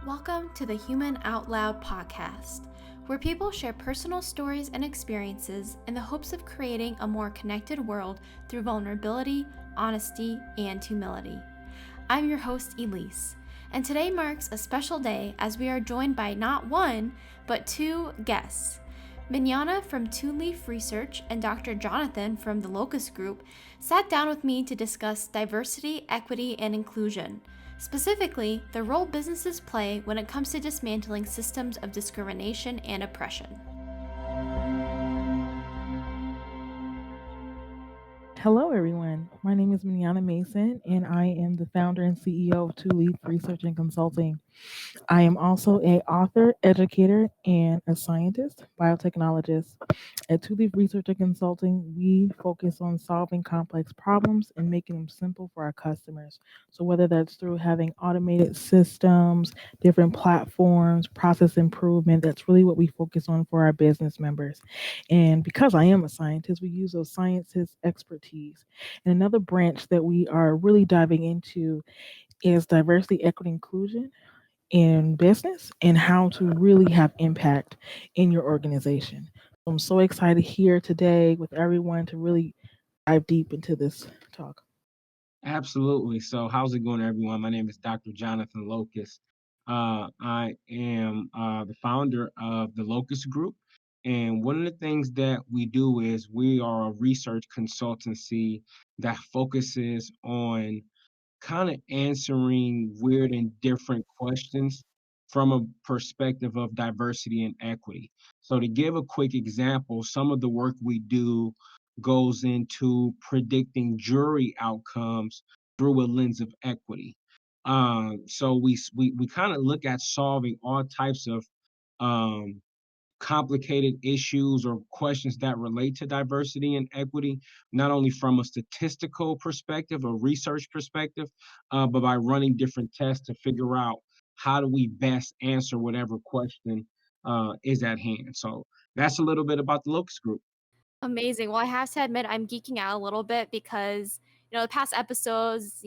Welcome to the Human Out Loud podcast, where people share personal stories and experiences in the hopes of creating a more connected world through vulnerability, honesty, and humility. I'm your host, Elise, and today marks a special day as we are joined by not one, but two guests. Minyona from Two Leaf Research and Dr. Jonathan from the Locust Group sat down with me to discuss diversity, equity, and inclusion. Specifically, the role businesses play when it comes to dismantling systems of discrimination and oppression. Hello, everyone. My name is Minyona Mason, and I am the founder and CEO of Two Leaf Research and Consulting. I am also an author, educator, and a scientist, biotechnologist. At Two Leaf Research and Consulting, we focus on solving complex problems and making them simple for our customers. So whether that's through having automated systems, different platforms, process improvement, that's really what we focus on for our business members. And because I am a scientist, we use those sciences expertise. And another branch that we are really diving into is diversity, equity, inclusion in business and how to really have impact in your organization. I'm so excited here today with everyone to really dive deep into this talk. Absolutely. So, how's it going, everyone? My name is Dr. Jonathan Locust. I am the founder of the Locust Group. And one of the things that we do is we are a research consultancy that focuses on kind of answering weird and different questions from a perspective of diversity and equity. So, to give a quick example, some of the work we do goes into predicting jury outcomes through a lens of equity. So we kind of look at solving all types of um, complicated issues or questions that relate to diversity and equity, not only from a statistical perspective, a research perspective, but by running different tests to figure out how do we best answer whatever question is at hand. So that's a little bit about the Locus Group. Amazing. Well, I have to admit, I'm geeking out a little bit because, the past episodes,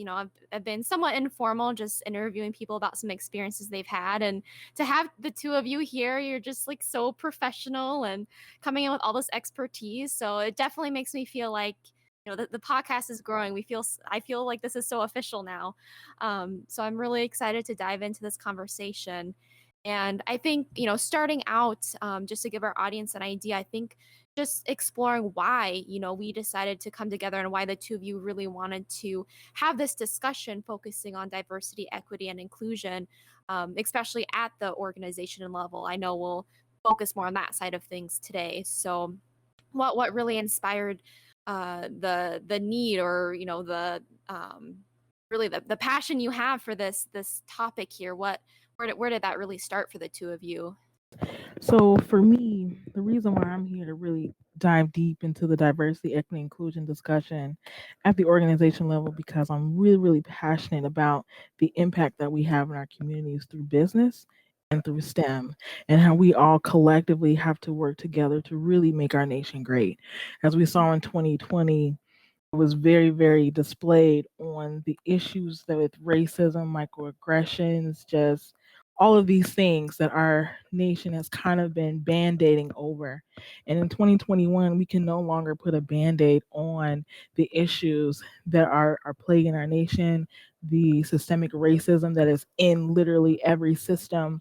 I've been somewhat informal, just interviewing people about some experiences they've had. And to have the two of you here, you're just like so professional and coming in with all this expertise. So it definitely makes me feel like, the podcast is growing. I feel like this is so official now. So I'm really excited to dive into this conversation. And I think, starting out, just to give our audience an idea, I think just exploring why we decided to come together and why the two of you really wanted to have this discussion focusing on diversity, equity, and inclusion, especially at the organization level. I know we'll focus more on that side of things today. So what really inspired the need, or the really the passion you have for this topic here? Where did that really start for the two of you? So for me, the reason why I'm here to really dive deep into the diversity, equity, inclusion discussion at the organization level, because I'm really, really passionate about the impact that we have in our communities through business and through STEM, and how we all collectively have to work together to really make our nation great. As we saw in 2020, it was very, very displayed on the issues that with racism, microaggressions, just all of these things that our nation has kind of been band-aiding over. And in 2021, we can no longer put a band-aid on the issues that are plaguing our nation, the systemic racism that is in literally every system.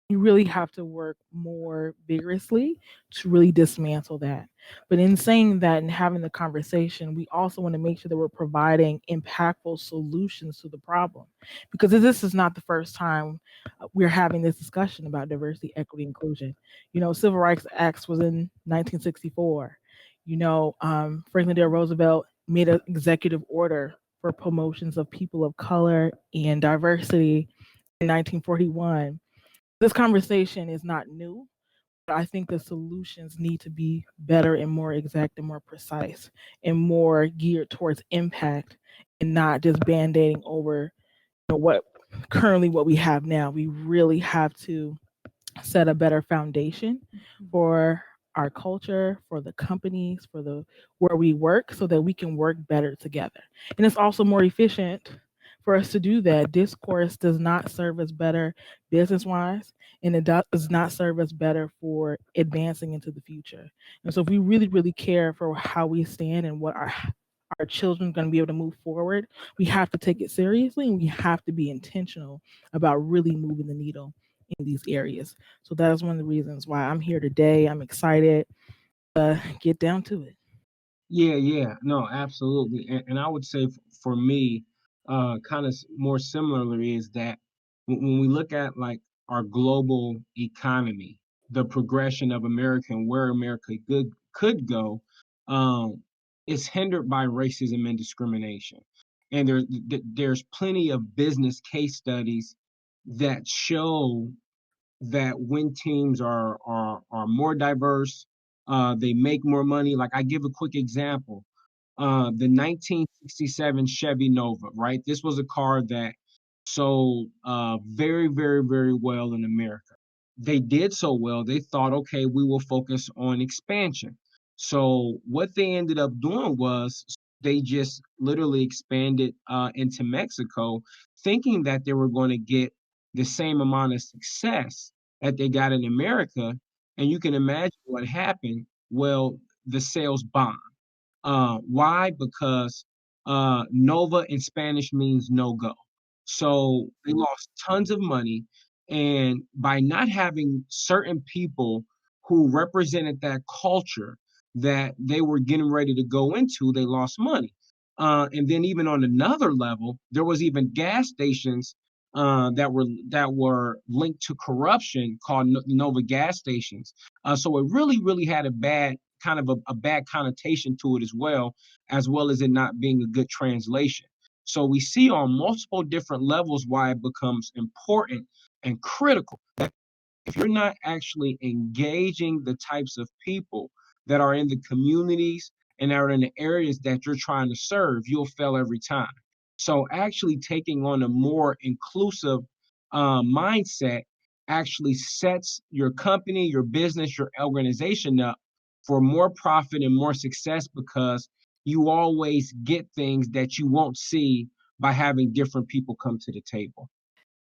You really have to work more vigorously to really dismantle that. But in saying that and having the conversation, we also want to make sure that we're providing impactful solutions to the problem. Because this is not the first time we're having this discussion about diversity, equity, inclusion. Civil Rights Acts was in 1964. Franklin D. Roosevelt made an executive order for promotions of people of color and diversity in 1941. This conversation is not new, but I think the solutions need to be better and more exact and more precise and more geared towards impact and not just band-aiding over what we have now. We really have to set a better foundation for our culture, for the companies, for the where we work, so that we can work better together. And it's also more efficient for us to do that, this course does not serve us better business wise, and it does not serve us better for advancing into the future. And so, if we really, really care for how we stand and what our children are going to be able to move forward, we have to take it seriously and we have to be intentional about really moving the needle in these areas. So that is one of the reasons why I'm here today. I'm excited to get down to it. Yeah, no, absolutely. And I would say for me, kind of more similarly is that when we look at like our global economy, the progression of America and where America could go, um, is hindered by racism and discrimination. And there's plenty of business case studies that show that when teams are more diverse, they make more money. Like I give a quick example, the 1967 Chevy Nova, right? This was a car that sold very, very, very well in America. They did so well, they thought, okay, we will focus on expansion. So what they ended up doing was they just literally expanded into Mexico, thinking that they were going to get the same amount of success that they got in America. And you can imagine what happened. Well, the sales bombed. Why? Because Nova in Spanish means no go. So they lost tons of money. And by not having certain people who represented that culture that they were getting ready to go into, they lost money. And then even on another level, there was even gas stations that were linked to corruption called Nova gas stations. So it really, really had a bad kind of a bad connotation to it as well as it not being a good translation. So we see on multiple different levels why it becomes important and critical that if you're not actually engaging the types of people that are in the communities and are in the areas that you're trying to serve, you'll fail every time. So actually taking on a more inclusive mindset actually sets your company, your business, your organization up for more profit and more success because you always get things that you won't see by having different people come to the table.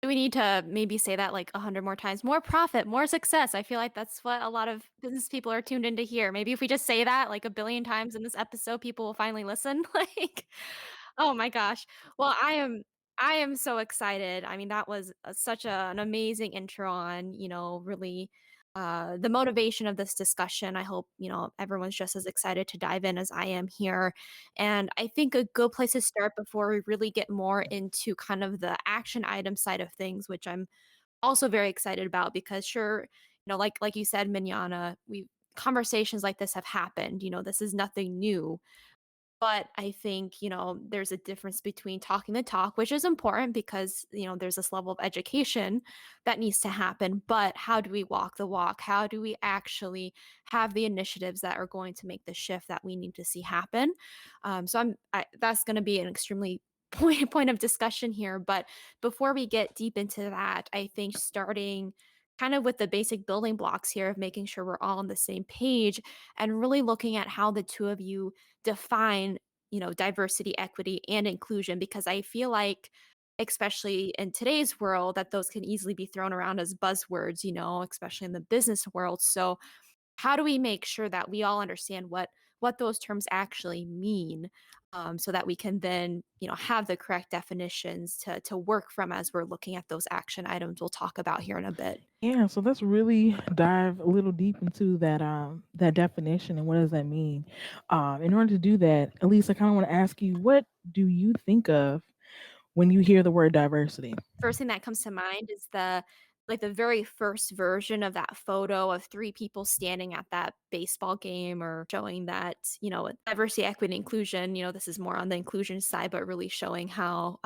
Do we need to maybe say that like 100 more times? More profit, more success. I feel like that's what a lot of business people are tuned in to hear. Maybe if we just say that like a billion times in this episode, people will finally listen. Like, oh my gosh. Well, I am so excited. I mean, that was an amazing intro on, really the motivation of this discussion. I hope, everyone's just as excited to dive in as I am here. And I think a good place to start before we really get more into kind of the action item side of things, which I'm also very excited about because sure, like you said, Minyana, we conversations like this have happened. This is nothing new. But I think, there's a difference between talking the talk, which is important because, there's this level of education that needs to happen. But how do we walk the walk? How do we actually have the initiatives that are going to make the shift that we need to see happen? That's going to be an extremely point of discussion here. But before we get deep into that, I think starting kind of with the basic building blocks here of making sure we're all on the same page and really looking at how the two of you define, diversity, equity, and inclusion, because I feel like, especially in today's world, that those can easily be thrown around as buzzwords, especially in the business world. So, how do we make sure that we all understand what those terms actually mean, so that we can then, have the correct definitions to work from as we're looking at those action items we'll talk about here in a bit. Yeah, so let's really dive a little deep into that definition and what does that mean. In order to do that, Elise, I kind of want to ask you, what do you think of when you hear the word diversity? First thing that comes to mind is the very first version of that photo of three people standing at that baseball game or showing that, diversity, equity, inclusion, this is more on the inclusion side, but really showing how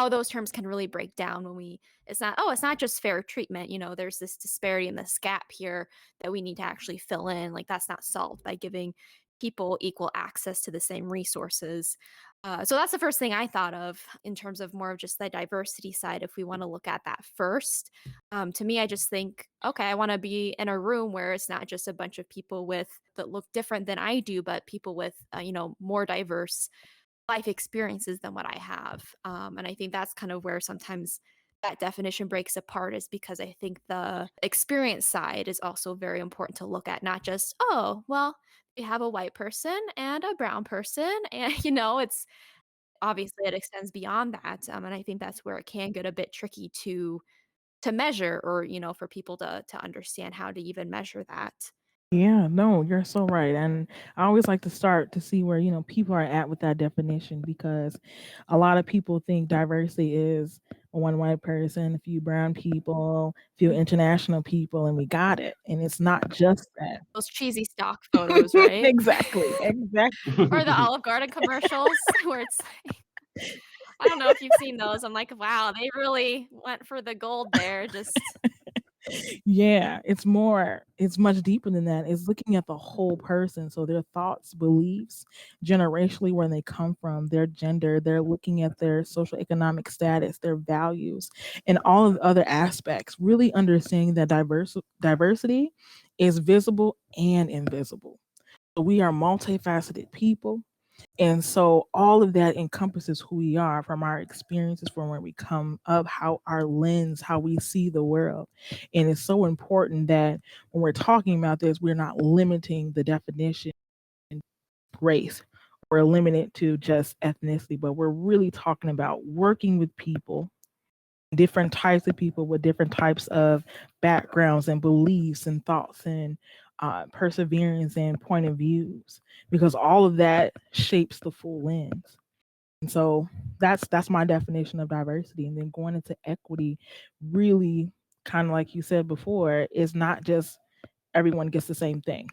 those terms can really break down when it's not just fair treatment, there's this disparity and this gap here that we need to actually fill in. Like that's not solved by giving people equal access to the same resources. So that's the first thing I thought of in terms of more of just the diversity side. If we want to look at that first, to me, I just think, okay, I want to be in a room where it's not just a bunch of people that look different than I do, but people with, more diverse life experiences than what I have. And I think that's kind of where sometimes that definition breaks apart, is because I think the experience side is also very important to look at, not just, oh, well, we have a white person and a brown person. And, it's obviously it extends beyond that. And I think that's where it can get a bit tricky to measure, or, for people to understand how to even measure that. Yeah, no, you're so right. And I always like to start to see where, people are at with that definition, because a lot of people think diversity is one white person, a few brown people, a few international people, and we got it. And it's not just that. Those cheesy stock photos, right? Exactly. Exactly. Or the Olive Garden commercials where it's like, I don't know if you've seen those. I'm like, wow, they really went for the gold there. Just Yeah, it's much deeper than that. It's looking at the whole person. So their thoughts, beliefs, generationally, where they come from, their gender, they're looking at their social economic status, their values, and all of the other aspects, really understanding that diversity is visible and invisible. So we are multifaceted people. And so all of that encompasses who we are, from our experiences, from where we come up, how our lens, how we see the world. And it's so important that when we're talking about this, we're not limiting the definition race or limited to just ethnicity, but we're really talking about working with people, different types of people with different types of backgrounds and beliefs and thoughts and perseverance and point of views, because all of that shapes the full lens. And so that's my definition of diversity. And then going into equity, really, kind of like you said before, is not just everyone gets the same thing.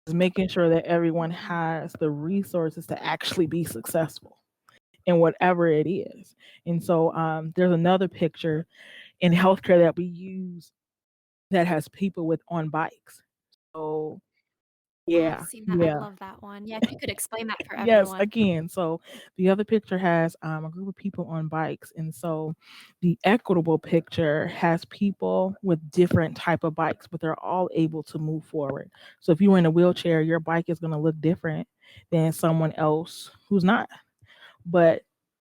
It's making sure that everyone has the resources to actually be successful in whatever it is. And so there's another picture in healthcare that we use that has people with on bikes. So Oh, I've yeah, seen that. I yeah. love that one. Yeah, if you could explain that for Yes, everyone. again. So the other picture has a group of people on bikes, and so the equitable picture has people with different type of bikes, but they're all able to move forward. So if you're in a wheelchair, your bike is going to look different than someone else who's not. But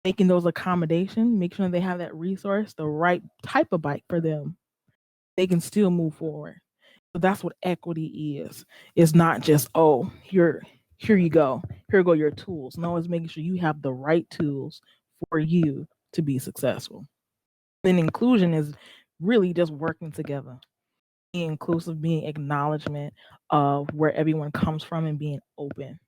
making those accommodations, make sure they have that resource, the right type of bike for them, they can still move forward. So that's what equity is. It's not just, oh, here you go. Here go your tools. No, it's making sure you have the right tools for you to be successful. Then inclusion is really just working together. Being inclusive, being acknowledgement of where everyone comes from, and being open.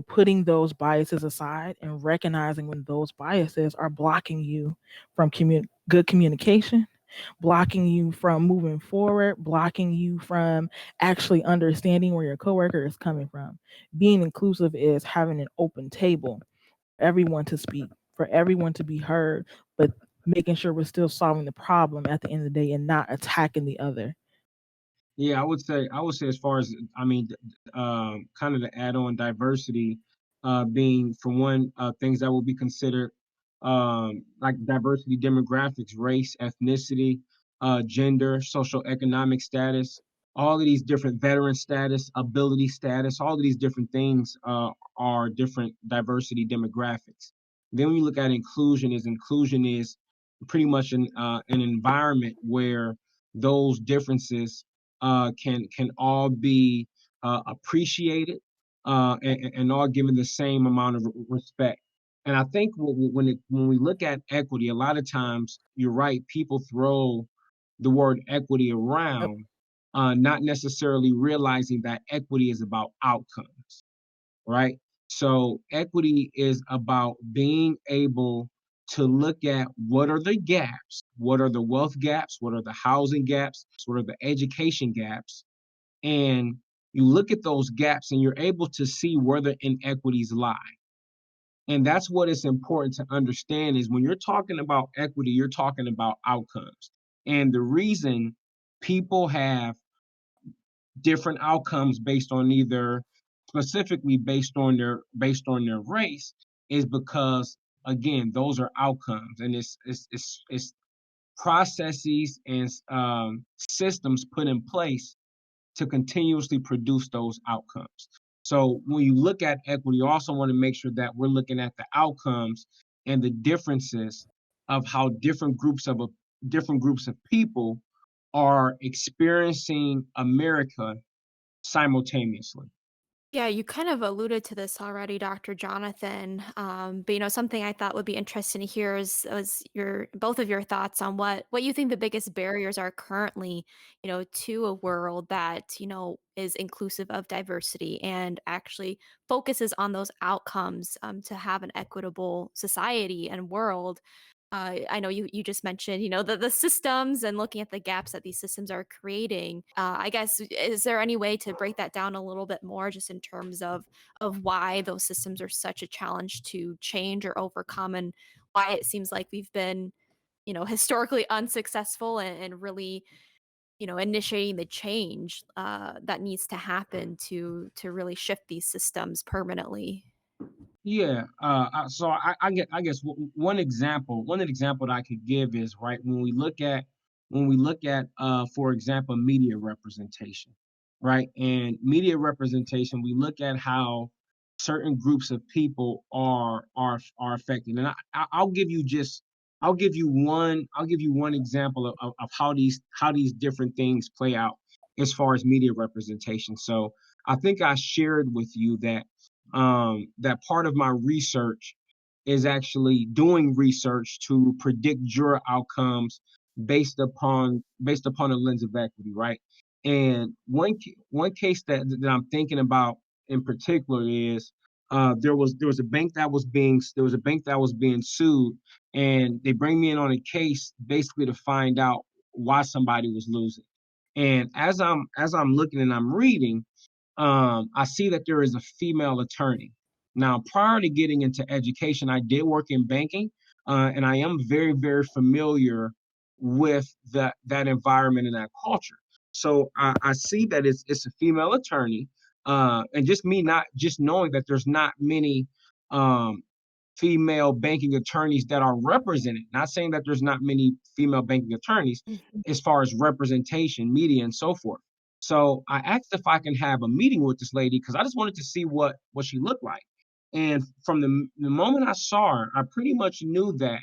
Putting those biases aside and recognizing when those biases are blocking you from good communication, blocking you from moving forward, blocking you from actually understanding where your coworker is coming from. Being inclusive is having an open table for everyone to speak, for everyone to be heard, but making sure we're still solving the problem at the end of the day and not attacking the other. Yeah, I would say as far as kind of the add-on diversity, being for one, things that will be considered like diversity demographics, race, ethnicity, gender, social economic status, all of these different veteran status, ability status, all of these different things are different diversity demographics. Then when you look at inclusion is pretty much an environment where those differences can all be appreciated and all given the same amount of respect. And I think when we look at equity, a lot of times you're right. People throw the word equity Yep. around, not necessarily realizing that equity is about outcomes, right? So equity is about being able to look at what are the gaps, what are the wealth gaps, what are the housing gaps, what are the education gaps, and you look at those gaps and you're able to see where the inequities lie. And that's what is important to understand is when you're talking about equity, you're talking about outcomes. And the reason people have different outcomes based on either specifically based on their race is because again those are outcomes and it's processes and systems put in place to continuously produce those outcomes. So when you look at equity, you also want to make sure that we're looking at the outcomes and the differences of how different groups of people are experiencing America simultaneously. Yeah, you kind of alluded to this already, Dr. Jonathan. But something I thought would be interesting to hear is was your both of your thoughts on what you think the biggest barriers are currently, to a world that, is inclusive of diversity and actually focuses on those outcomes to have an equitable society and world. I know you just mentioned, the systems and looking at the gaps that these systems are creating. I guess is there any way to break that down a little bit more, just in terms of why those systems are such a challenge to change or overcome, and why it seems like we've been, historically unsuccessful and really, initiating the change that needs to happen to really shift these systems permanently. Yeah. I guess one example that I could give is right when we look at for example media representation, right? And media representation, we look at how certain groups of people are affected. And I'll give you one example of how these different things play out as far as media representation. So I think I shared with you that part of my research is actually doing research to predict juror outcomes based upon a lens of equity, right? And one case that I'm thinking about in particular is there was a bank that was being sued, and they bring me in on a case basically to find out why somebody was losing. And as I'm looking and I'm reading, I see that there is a female attorney. Now, prior to getting into education, I did work in banking, and I am very, very familiar with that environment and that culture. So I see that it's a female attorney, and just me not just knowing that there's not many um, female banking attorneys that are represented. Not saying that there's not many female banking attorneys Mhm. as far as representation, media, and so forth. So I asked if I can have a meeting with this lady because I just wanted to see what she looked like. And from the moment I saw her, I pretty much knew that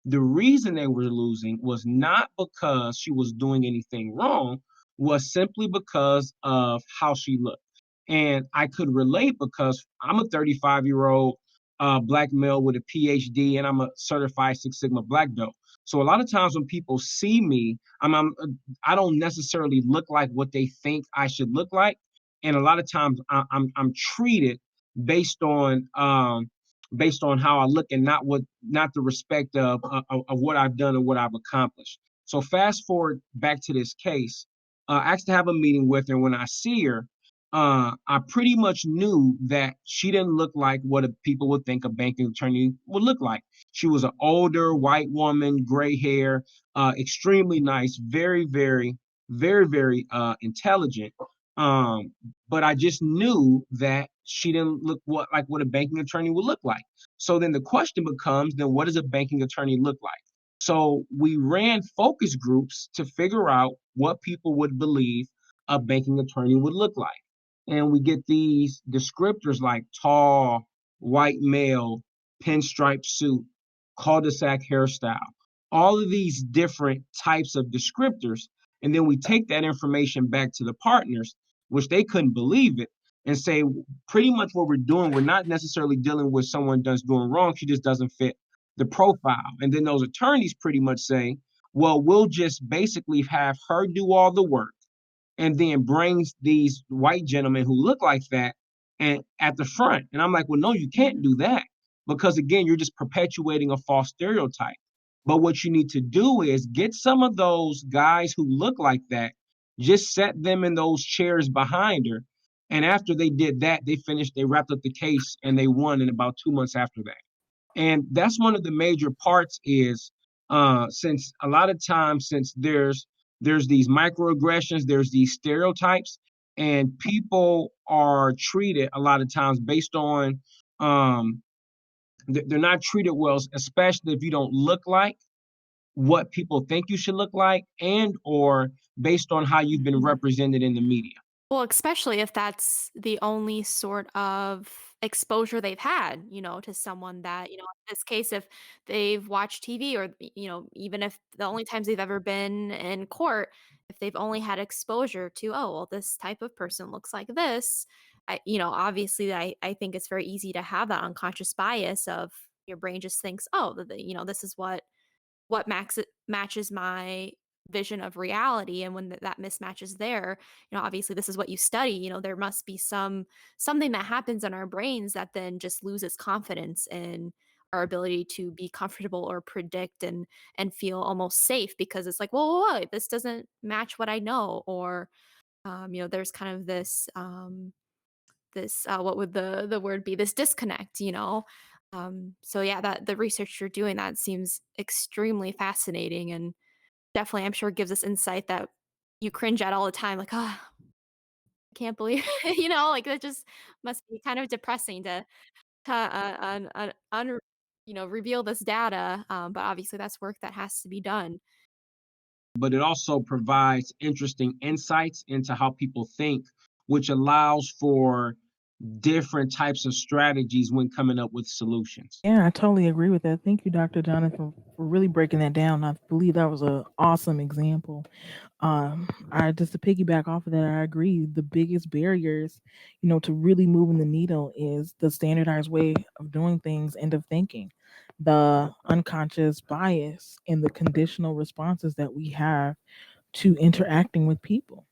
the reason they were losing was not because she was doing anything wrong, was simply because of how she looked. And I could relate because I'm a 35-year-old black male with a PhD, and I'm a certified Six Sigma black belt. So a lot of times when people see me, I don't necessarily look like what they think I should look like, and a lot of times I'm treated based on based on how I look and not the respect of what I've done and what I've accomplished. So fast forward back to this case, I asked to have a meeting with her. When I see her, I pretty much knew that she didn't look like what people would think a banking attorney would look like. She was an older white woman, gray hair, extremely nice, very intelligent. Um, but I just knew that she didn't look like what a banking attorney would look like. So then the question becomes, then what does a banking attorney look like? So we ran focus groups to figure out what people would believe a banking attorney would look like. And we get these descriptors like tall, white male, pinstripe suit, cul-de-sac hairstyle, all of these different types of descriptors. And then we take that information back to the partners, which they couldn't believe it, and say pretty much what we're doing, we're not necessarily dealing with someone that's doing wrong. She just doesn't fit the profile. And then those attorneys pretty much say, well, we'll just basically have her do all the work and then brings these white gentlemen who look like that and at the front. And I'm like, well, no, you can't do that because again, you're just perpetuating a false stereotype. But what you need to do is get some of those guys who look like that, just set them in those chairs behind her. And after they did that, they wrapped up the case and they won in about 2 months after that. And that's one of the major parts is since a lot of times since there's these microaggressions, there's these stereotypes, and people are treated a lot of times based on um, they're not treated well, especially if you don't look like what people think you should look like, and or based on how you've been Mhm. represented in the media. Well, especially if that's the only sort of exposure they've had, to someone that, in this case, if they've watched TV or, even if the only times they've ever been in court, if they've only had exposure to, oh, well, this type of person looks like this, obviously I think it's very easy to have that unconscious bias of your brain just thinks, oh, this is what matches my vision of reality, and when that mismatch is there, obviously this is what you study, there must be something that happens in our brains that then just loses confidence in our ability to be comfortable or predict and feel almost safe, because it's like, whoa, this doesn't match what I know, or there's kind of this what would the word be, this disconnect, so yeah, that the research you're doing, that seems extremely fascinating, and definitely I'm sure gives us insight that you cringe at all the time, like, oh, I can't believe like that just must be kind of depressing to reveal this data, but obviously that's work that has to be done. But it also provides interesting insights into how people think, which allows for different types of strategies when coming up with solutions. Yeah, I totally agree with that. Thank you, Dr. Jonathan, for really breaking that down. I believe that was an awesome example. I just to piggyback off of that, I agree. The biggest barriers, to really moving the needle is the standardized way of doing things and of thinking, the unconscious bias and the conditional responses that we have to interacting with people.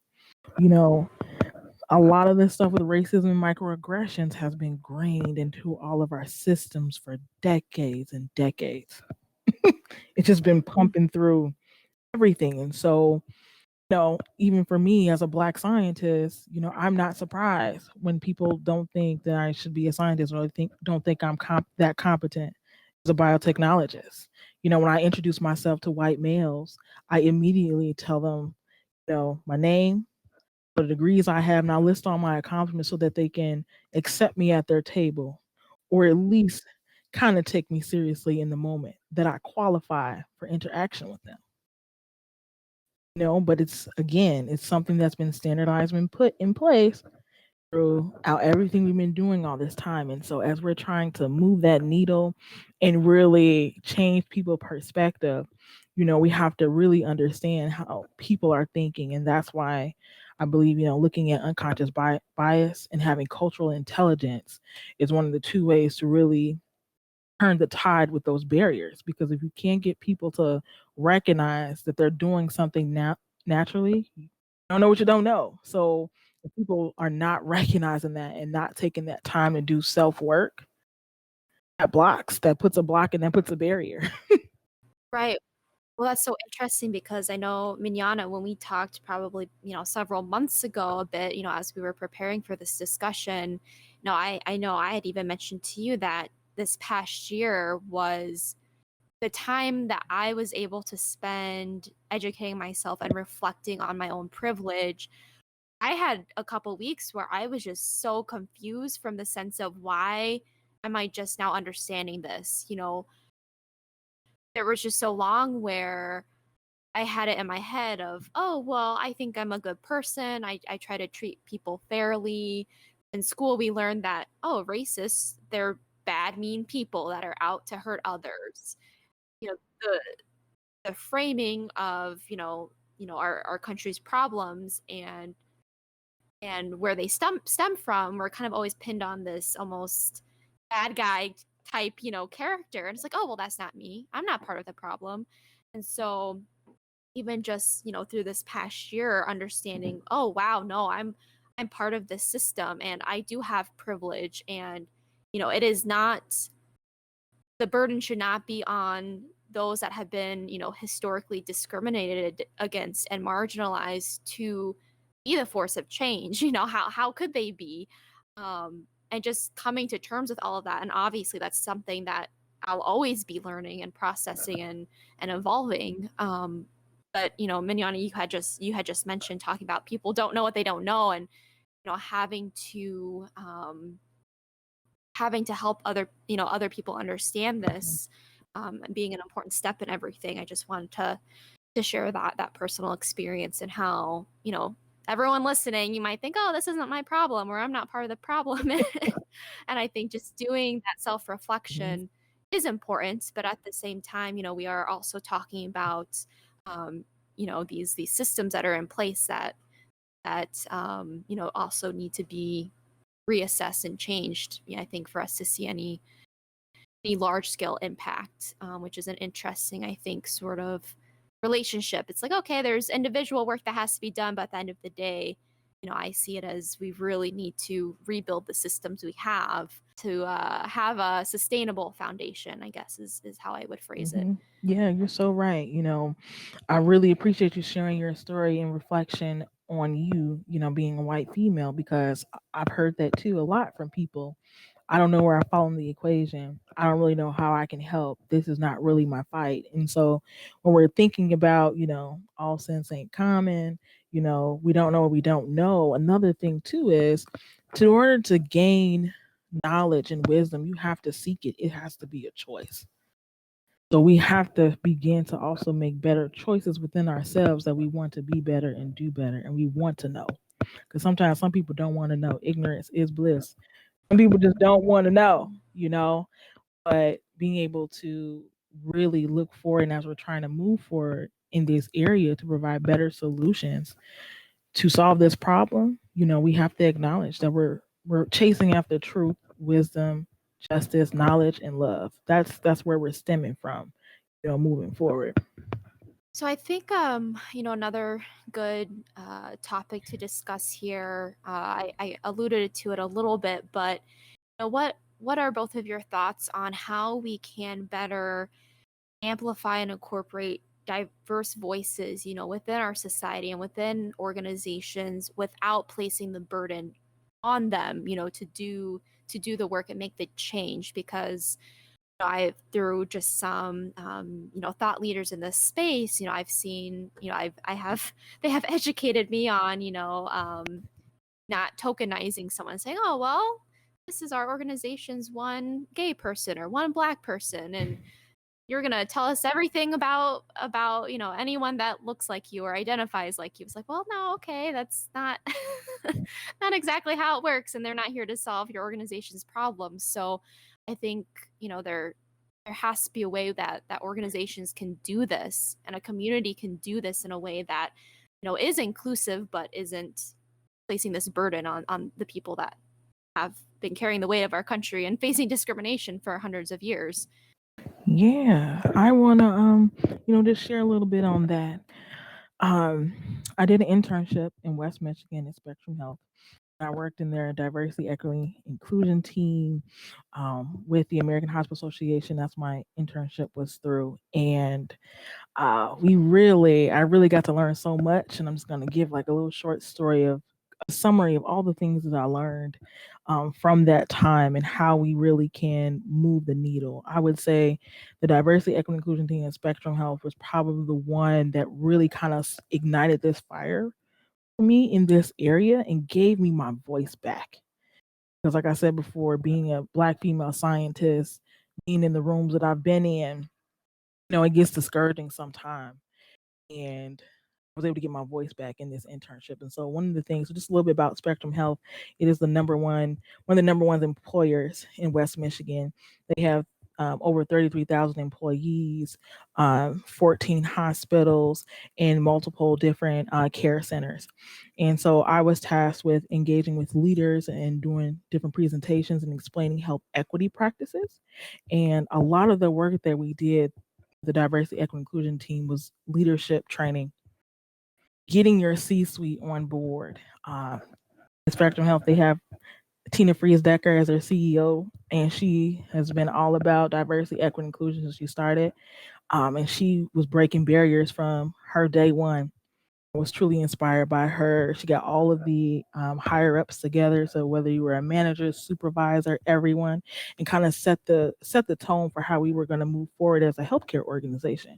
You know, a lot of this stuff with racism and microaggressions has been ingrained into all of our systems for decades and decades. It's just been pumping through everything. And so, even for me as a Black scientist, I'm not surprised when people don't think that I should be a scientist, or don't think I'm that competent as a biotechnologist. When I introduce myself to white males, I immediately tell them, my name, the degrees I have, and I list all my accomplishments so that they can accept me at their table, or at least kind of take me seriously in the moment that I qualify for interaction with them. But it's something that's been standardized and put in place throughout everything we've been doing all this time. And so as we're trying to move that needle and really change people's perspective, we have to really understand how people are thinking. And that's why I believe, looking at unconscious bias and having cultural intelligence is one of the two ways to really turn the tide with those barriers. Because if you can't get people to recognize that they're doing something naturally, you don't know what you don't know. So if people are not recognizing that and not taking that time to do self work, that puts a block and that puts a barrier. Right. Well, that's so interesting because I know Minyona, when we talked probably, several months ago a bit, as we were preparing for this discussion, I know I had even mentioned to you that this past year was the time that I was able to spend educating myself and reflecting on my own privilege. I had a couple weeks where I was just so confused from the sense of, why am I just now understanding this? There was just so long where I had it in my head of, oh, well, I think I'm a good person. I try to treat people fairly. In school, we learned that, oh, racists, they're bad, mean people that are out to hurt others. You know, the framing of, our country's problems and where they stem from, we're kind of always pinned on this almost bad guy type, character. And it's like, oh, well, that's not me. I'm not part of the problem. And so even just, through this past year, understanding, oh wow, no, I'm part of this system and I do have privilege, and it is not, the burden should not be on those that have been, historically discriminated against and marginalized to be the force of change. How could they be? And just coming to terms with all of that. And obviously that's something that I'll always be learning and processing and evolving. But Minyana, you had just mentioned talking about people don't know what they don't know, and having to help other people understand this, and being an important step in everything. I just wanted to share that personal experience and how everyone listening, you might think, oh, this isn't my problem, or I'm not part of the problem. And I think just doing that self-reflection is important, but at the same time, we are also talking about, these systems that are in place that also need to be reassessed and changed. I think for us to see any large scale impact, which is an interesting, I think, sort of relationship. It's like, okay, there's individual work that has to be done, but at the end of the day, I see it as we really need to rebuild the systems we have to have a sustainable foundation, I guess is how I would phrase it. Yeah, you're so right. I really appreciate you sharing your story and reflection on you, being a white female, because I've heard that too a lot from people. I don't know where I fall in the equation. I don't really know how I can help. This is not really my fight. And so when we're thinking about, all sins ain't common, we don't know what we don't know. Another thing too is, in order to gain knowledge and wisdom, you have to seek it. It has to be a choice. So we have to begin to also make better choices within ourselves, that we want to be better and do better, and we want to know. Because sometimes some people don't want to know. Ignorance is bliss. Some people just don't want to know, but being able to really look forward, and as we're trying to move forward in this area to provide better solutions to solve this problem, we have to acknowledge that we're chasing after truth, wisdom, justice, knowledge, and love. That's where we're stemming from, moving forward. So I think another good topic to discuss here. I alluded to it a little bit, but what are both of your thoughts on how we can better amplify and incorporate diverse voices, within our society and within organizations without placing the burden on them, to do the work and make the change? Because I through just some thought leaders in this space, I've seen, I have they have educated me on, not tokenizing someone, saying, oh well, this is our organization's one gay person or one Black person, and you're gonna tell us everything about anyone that looks like you or identifies like you. It's like, well, no, okay, that's not not exactly how it works, and they're not here to solve your organization's problems. So I think there has to be a way that organizations can do this, and a community can do this in a way that is inclusive but isn't placing this burden on the people that have been carrying the weight of our country and facing discrimination for hundreds of years. Yeah, I wanna just share a little bit on that. I did an internship in West Michigan at Spectrum Health. I worked in their diversity, equity, inclusion team with the American Hospital Association. That's my internship was through, and I really got to learn so much. And I'm just going to give like a little short story of a summary of all the things that I learned from that time and how we really can move the needle. I would say the diversity, equity, inclusion team at Spectrum Health was probably the one that really kind of ignited this fire for me in this area and gave me my voice back. Because, like I said before, being a Black female scientist, being in the rooms that I've been in, it gets discouraging sometimes. And I was able to get my voice back in this internship. And so one of the things, so just a little bit about Spectrum Health, it is one of the number one employers in West Michigan. They have over 33,000 employees, 14 hospitals, and multiple different care centers. And so I was tasked with engaging with leaders and doing different presentations and explaining health equity practices. And a lot of the work that we did, the diversity, equity, inclusion team, was leadership training, getting your C-suite on board. At Spectrum Health, they have Tina Fries Decker as their CEO, and she has been all about diversity, equity, inclusion since she started. And she was breaking barriers from her day one. I was truly inspired by her. She got all of the higher ups together. So whether you were a manager, supervisor, everyone, and kind of set the tone for how we were going to move forward as a healthcare organization.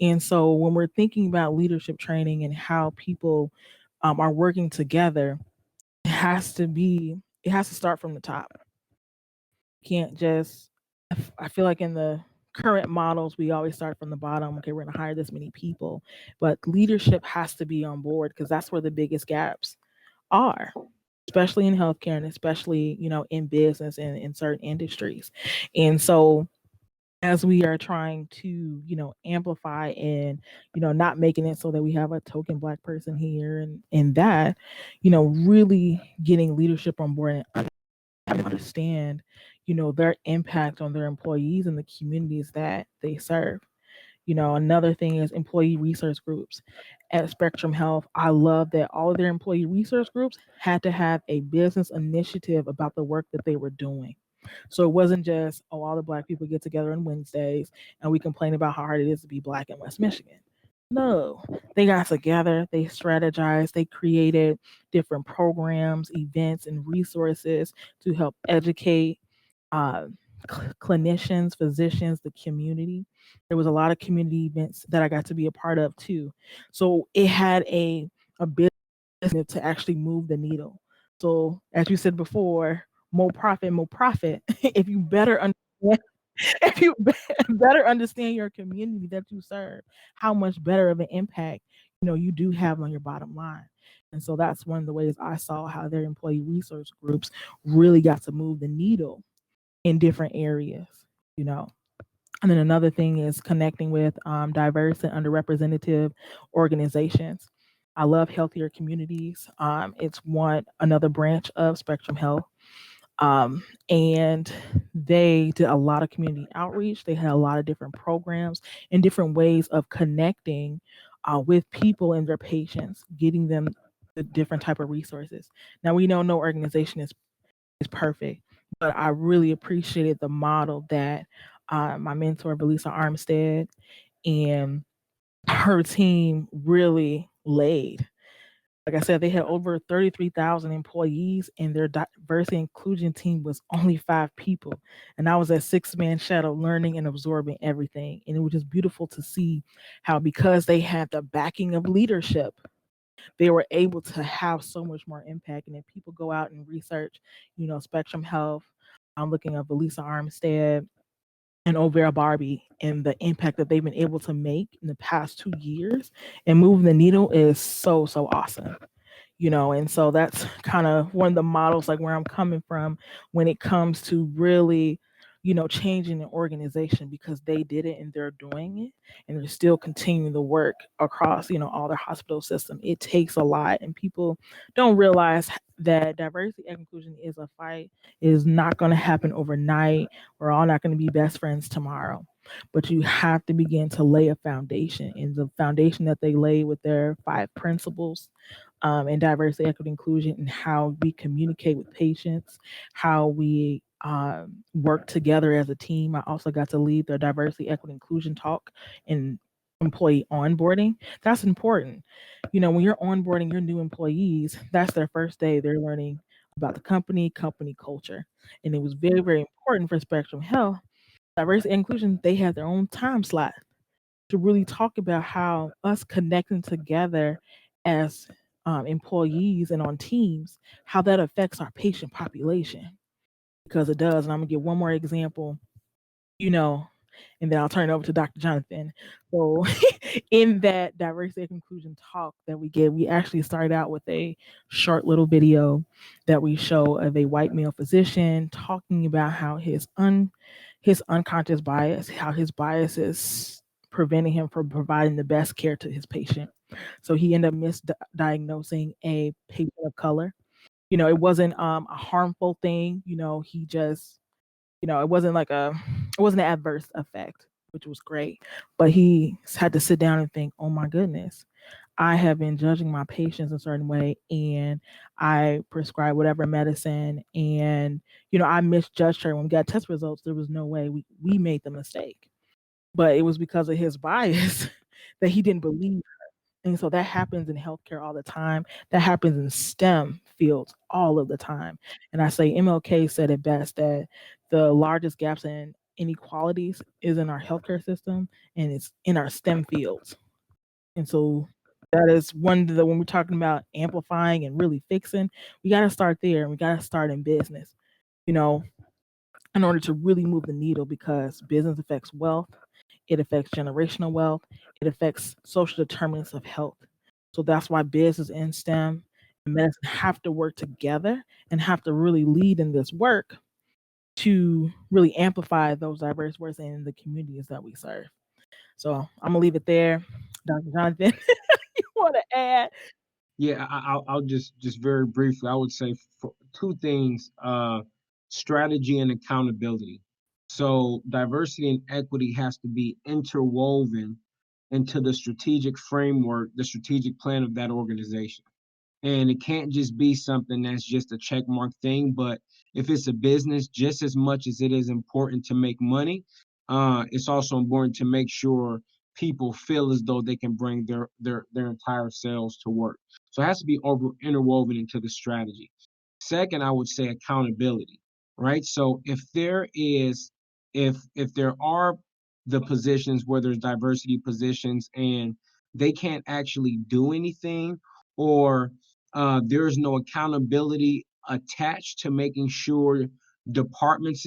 And so when we're thinking about leadership training and how people are working together, it has to start from the top. You can't just, I feel like in the current models, we always start from the bottom. Okay, we're going to hire this many people, but leadership has to be on board because that's where the biggest gaps are, especially in healthcare and especially, in business and in certain industries. And so as we are trying to, amplify and, not making it so that we have a token Black person here and that, really getting leadership on board and understand, their impact on their employees and the communities that they serve. Another thing is employee resource groups. At Spectrum Health, I love that all of their employee resource groups had to have a business initiative about the work that they were doing. So it wasn't just, oh, all the Black people get together on Wednesdays and we complain about how hard it is to be Black in West Michigan. No, they got together, they strategized, they created different programs, events, and resources to help educate uh, clinicians, physicians, the community. There was a lot of community events that I got to be a part of too. So it had a business to actually move the needle. So as you said before, more profit, more profit. If you better understand if you better understand your community that you serve, how much better of an impact you do have on your bottom line. And so that's one of the ways I saw how their employee resource groups really got to move the needle in different areas, you know. And then another thing is connecting with diverse and underrepresented organizations. I love healthier communities. It's another branch of Spectrum Health. And they did a lot of community outreach. They had a lot of different programs and different ways of connecting with people and their patients, getting them the different type of resources. Now we know no organization is perfect, but I really appreciated the model that my mentor, Belisa Armstead, and her team really laid. Like I said, they had over 33,000 employees, and their diversity inclusion team was only 5 people. And I was that 6-man shadow learning and absorbing everything. And it was just beautiful to see how, because they had the backing of leadership, they were able to have so much more impact. And if people go out and research, Spectrum Health, I'm looking at Belisa Armstead and Overa Barbie, and the impact that they've been able to make in the past 2 years and moving the needle is so, so awesome. And so that's kind of one of the models, like where I'm coming from when it comes to really, changing the organization, because they did it and they're doing it and they're still continuing the work across, all their hospital system. It takes a lot, and people don't realize that diversity and inclusion is a fight. It is not going to happen overnight. We're all not going to be best friends tomorrow, but you have to begin to lay a foundation, and the foundation that they lay with their 5 principles and diversity, equity, inclusion, and how we communicate with patients, how we work together as a team. I also got to lead the diversity, equity, inclusion talk and employee onboarding. That's important. When you're onboarding your new employees, that's their first day. They're learning about the company culture. And it was very, very important for Spectrum Health. Diversity and inclusion, they have their own time slot to really talk about how us connecting together as employees and on teams, how that affects our patient population, because it does. And I'm gonna give one more example, and then I'll turn it over to Dr. Jonathan. So in that diversity and inclusion talk that we gave, we actually started out with a short little video that we show of a white male physician talking about how his unconscious bias, how his bias is preventing him from providing the best care to his patient. So he ended up misdiagnosing a patient of color. It wasn't a harmful thing. He just, it wasn't an adverse effect, which was great. But he had to sit down and think, oh my goodness, I have been judging my patients a certain way, and I prescribe whatever medicine, and I misjudged her. When we got test results, there was no way we made the mistake, but it was because of his bias that he didn't believe. And so that happens in healthcare all the time. That happens in STEM fields all of the time. And I say MLK said it best, that the largest gaps in inequalities is in our healthcare system, and it's in our STEM fields. And so that is one of the, when we're talking about amplifying and really fixing, we got to start there, and we got to start in business. You know, in order to really move the needle, because business affects wealth, it affects generational wealth, it affects social determinants of health. So that's why business and STEM and medicine have to work together and have to really lead in this work to really amplify those diverse voices in the communities that we serve. So I'm gonna leave it there. Dr. Jonathan, you want to add? Yeah, I'll just very briefly. I would say for two things: strategy and accountability. So diversity and equity has to be interwoven into the strategic framework, the strategic plan of that organization. And it can't just be something that's just a check mark thing. But if it's a business, just as much as it is important to make money, it's also important to make sure people feel as though they can bring their entire selves to work. So it has to be interwoven into the strategy. Second, I would say accountability, right? So if there are the positions where there's diversity positions and they can't actually do anything, or there is no accountability attached to making sure departments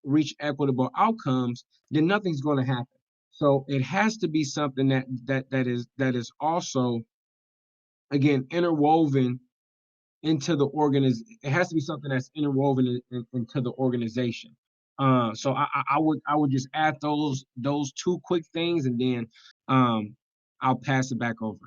reach equitable outcomes, then nothing's going to happen. So it has to be something that is also, again, interwoven into the It has to be something that's interwoven into the organization. So I would just add those two quick things, and then I'll pass it back over.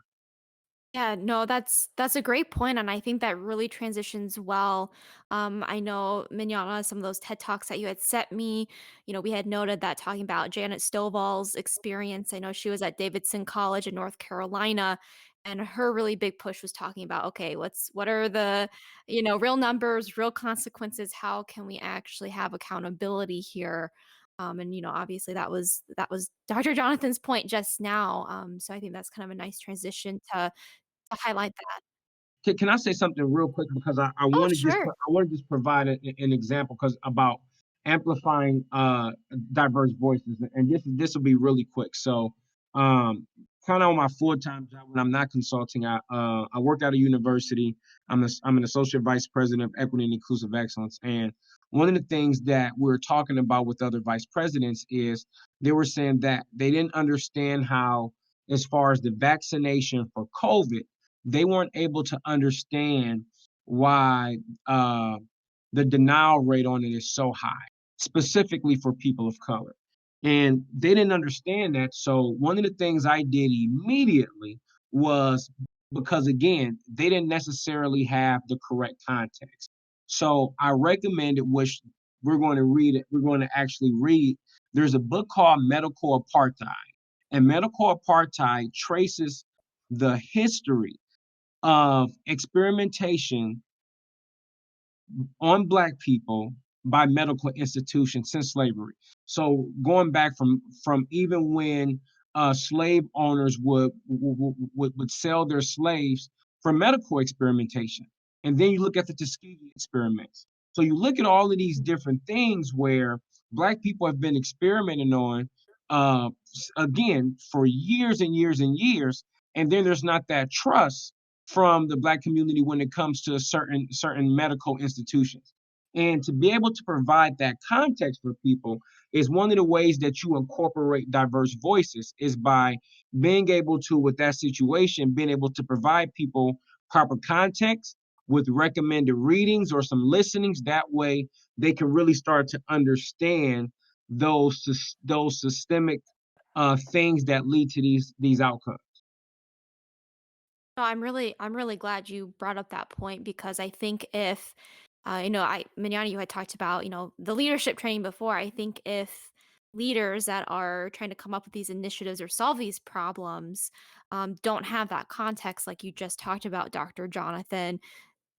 Yeah, no, that's a great point, and I think that really transitions well. I know Minyona, some of those TED Talks that you had sent me, we had noted that talking about Janet Stovall's experience. I know she was at Davidson College in North Carolina, and her really big push was talking about, okay, what are the, real numbers, real consequences? How can we actually have accountability here? And obviously that was Dr. Jonathan's point just now. So I think that's kind of a nice transition to highlight that. Can I say something real quick, because I Oh, want to sure. I want to just provide an example, because about amplifying diverse voices, and this will be really quick. So um kind of on my full-time job when I'm not consulting, I work at a university. I'm an associate vice president of equity and inclusive excellence, and one of the things that we're talking about with other vice presidents is they were saying that they didn't understand how, as far as the vaccination for COVID, they weren't able to understand why the denial rate on it is so high, specifically for people of color. And they didn't understand that. So one of the things I did immediately was, because again, they didn't necessarily have the correct context. So I recommended, which we're going to actually read. There's a book called Medical Apartheid. And Medical Apartheid traces the history of experimentation on Black people by medical institutions since slavery. So going back from even when slave owners would sell their slaves for medical experimentation, and then you look at the Tuskegee experiments. So you look at all of these different things where Black people have been experimenting on, uh, again, for years and years and years, and then there's not that trust from the Black community when it comes to certain medical institutions. And to be able to provide that context for people is one of the ways that you incorporate diverse voices, is by being able to, with that situation, being able to provide people proper context with recommended readings or some listenings. That way they can really start to understand those systemic things that lead to these outcomes. No, I'm really glad you brought up that point because I think if Minyani, you had talked about, the leadership training before. I think if leaders that are trying to come up with these initiatives or solve these problems don't have that context, like you just talked about, Dr. Jonathan,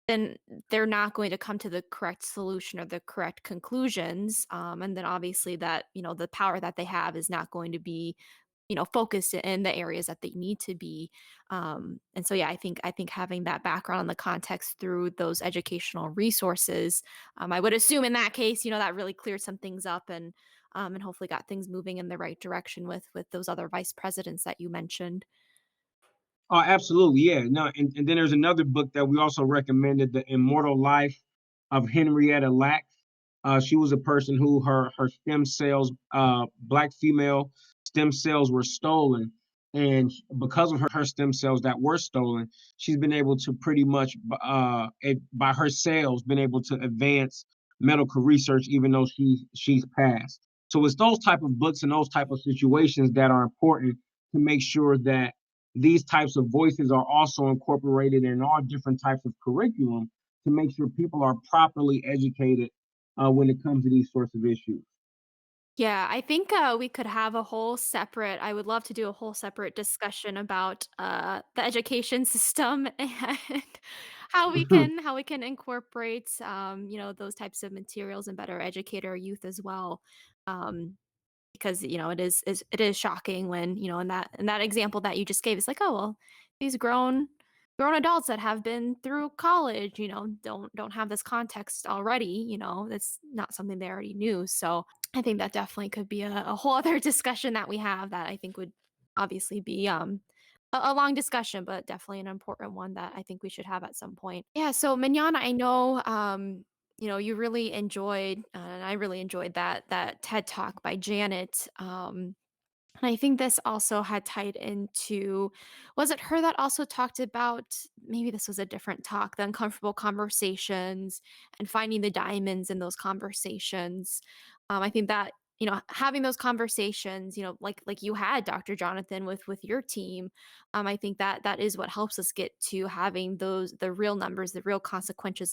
then they're not going to come to the correct solution or the correct conclusions. And then obviously that, the power that they have is not going to be, focused in the areas that they need to be. And so, yeah, I think having that background and the context through those educational resources, I would assume in that case, that really cleared some things up and hopefully got things moving in the right direction with those other vice presidents that you mentioned. Oh, absolutely. Yeah. No, and then there's another book that we also recommended, The Immortal Life of Henrietta Lacks. She was a person who her stem cells, black female stem cells, were stolen, and because of her stem cells that were stolen, she's been able to pretty much, by her cells, been able to advance medical research, even though she's passed. So it's those type of books and those type of situations that are important to make sure that these types of voices are also incorporated in all different types of curriculum to make sure people are properly educated when it comes to these sorts of issues. Yeah, I think we could have a whole separate. I would love to do a whole separate discussion about the education system and how we can incorporate those types of materials and better educate our youth as well. Um, because it is shocking when in that example that you just gave, it's like, oh well, these grown adults that have been through college, don't have this context already. That's not something they already knew. So I think that definitely could be a whole other discussion that we have that I think would obviously be a long discussion, but definitely an important one that I think we should have at some point. Yeah. So Minyana, I know you really enjoyed, and I really enjoyed that TED talk by Janet. And I think this also had tied into, was it her that also talked about, maybe this was a different talk, the uncomfortable conversations and finding the diamonds in those conversations. I think that, having those conversations, like you had, Dr. Jonathan, with your team, I think that that is what helps us get to having the real numbers, the real consequences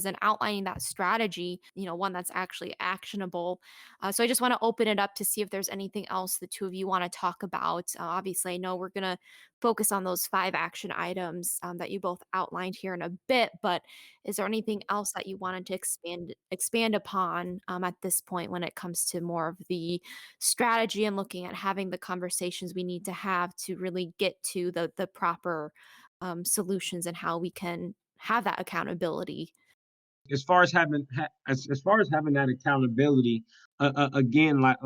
and outlining that strategy, one that's actually actionable. So I just want to open it up to see if there's anything else the two of you want to talk about. Obviously, I know we're going to focus on those 5 action items that you both outlined here in a bit, but is there anything else that you wanted to expand upon at this point when it comes to more of the strategy and looking at having the conversations we need to have to really get to the proper solutions and how we can have that accountability? As far as having that accountability, again, like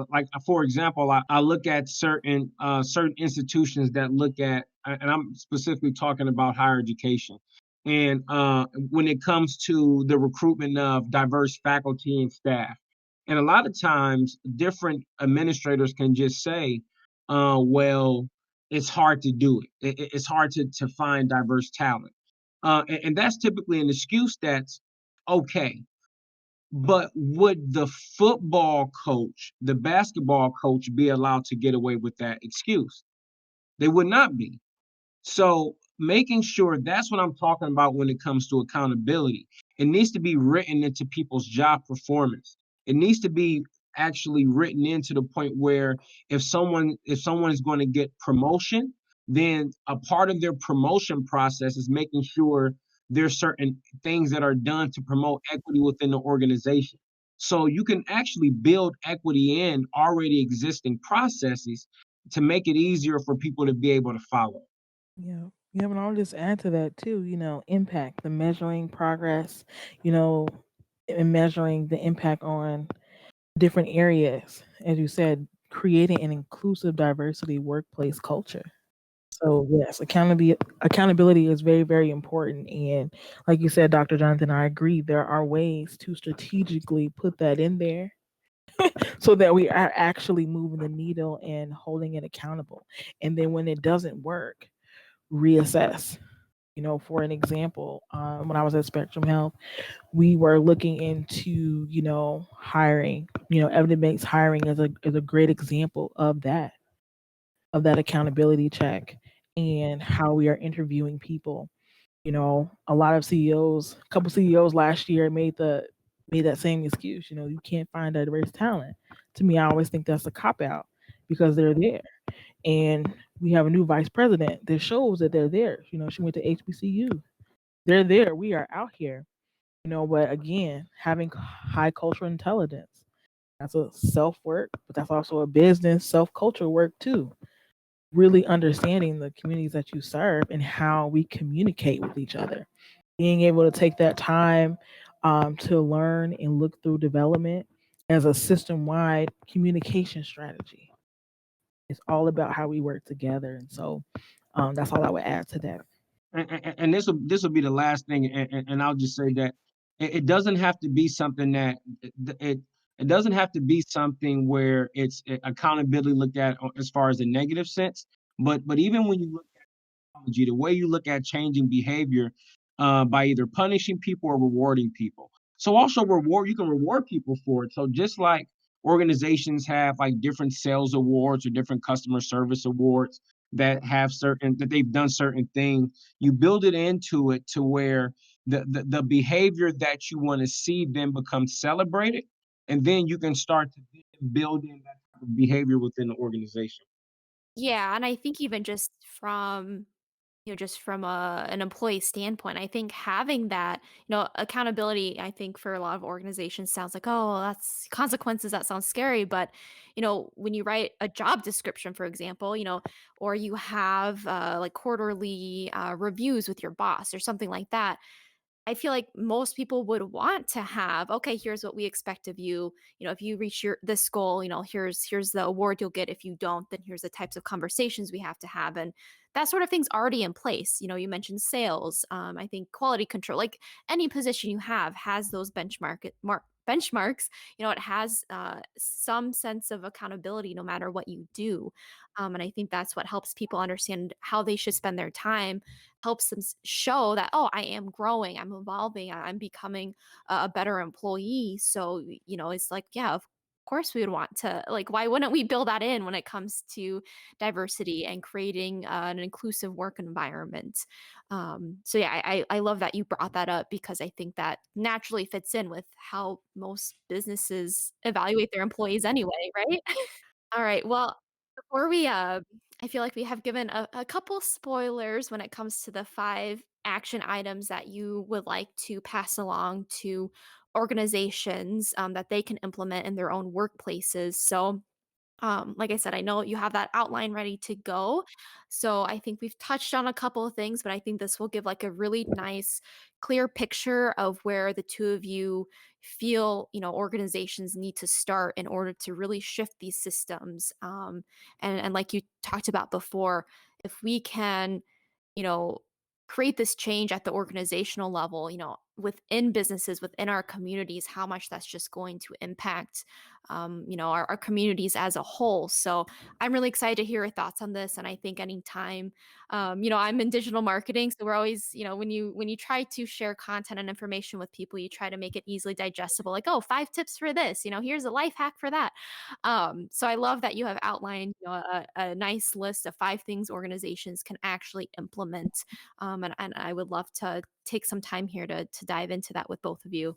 for example, I look at certain institutions that look at, and I'm specifically talking about higher education, and when it comes to the recruitment of diverse faculty and staff, and a lot of times different administrators can just say, well, it's hard to do it's hard to find diverse talent, and that's typically an excuse that's okay. But would the football coach, the basketball coach, be allowed to get away with that excuse? They would not be. So making sure, that's what I'm talking about when it comes to accountability. It needs to be written into people's job performance. It needs to be actually written into the point where if someone is going to get promotion, then a part of their promotion process is making sure there's certain things that are done to promote equity within the organization. So you can actually build equity in already existing processes to make it easier for people to be able to follow. Yeah. Yeah, but I'll just add to that too, impact, the measuring progress, you know, and measuring the impact on different areas. As you said, creating an inclusive diversity workplace culture. So yes, accountability is very, very important. And like you said, Dr. Jonathan, I agree. There are ways to strategically put that in there so that we are actually moving the needle and holding it accountable. And then when it doesn't work, reassess. For an example, when I was at Spectrum Health, we were looking into, hiring. Evidence-based hiring is a great example of that accountability check and how we are interviewing people. A lot of CEOs, a couple CEOs last year made that same excuse. You can't find diverse talent. To me, I always think that's a cop out because they're there. And we have a new vice president that shows that they're there. She went to HBCU. They're there. We are out here. But again, having high cultural intelligence, that's a self work, but that's also a business self culture work too. Really understanding the communities that you serve and how we communicate with each other. Being able to take that time to learn and look through development as a system wide communication strategy. It's all about how we work together. And so that's all I would add to that. And this will be the last thing, and I'll just say that it doesn't have to be something that it doesn't have to be something where it's accountability looked at as far as a negative sense. But even when you look the way you look at changing behavior by either punishing people or rewarding people. So also reward, you can reward people for it. So just like organizations have like different sales awards or different customer service awards that have certain that they've done certain things, you build it into it to where the behavior that you want to see then becomes celebrated, and then you can start to build in that type of behavior within the organization. Yeah, and I think even just from just from an employee standpoint, I think having that, accountability, I think for a lot of organizations sounds like, oh, that's consequences. That sounds scary. But, when you write a job description, for example, or you have like quarterly reviews with your boss or something like that, I feel like most people would want to have, okay, here's what we expect of you. If you reach your this goal, here's the award you'll get. If you don't, then here's the types of conversations we have to have. And that sort of thing's already in place. You mentioned sales. I think quality control, like any position you have has those benchmarks. It has some sense of accountability no matter what you do. And I think that's what helps people understand how they should spend their time, helps them show that, oh, I am growing, I'm evolving, I'm becoming a better employee. So it's like, yeah, of course we would want to, like, why wouldn't we build that in when it comes to diversity and creating an inclusive work environment? So yeah, I love that you brought that up because I think that naturally fits in with how most businesses evaluate their employees anyway, right? All right. Well, before we, I feel like we have given a couple spoilers when it comes to the five action items that you would like to pass along to organizations that they can implement in their own workplaces. So, like I said, I know you have that outline ready to go. So I think we've touched on a couple of things, but I think this will give like a really nice, clear picture of where the two of you feel, organizations need to start in order to really shift these systems. And like you talked about before, if we can, you know, create this change at the organizational level, within businesses, within our communities, how much that's just going to impact, our communities as a whole. So I'm really excited to hear your thoughts on this. And I think anytime, I'm in digital marketing, so we're always, when you try to share content and information with people, you try to make it easily digestible. Like, oh, 5 tips for this. Here's a life hack for that. So I love that you have outlined, a nice list of 5 things organizations can actually implement. And I would love to take some time here to dive into that with both of you.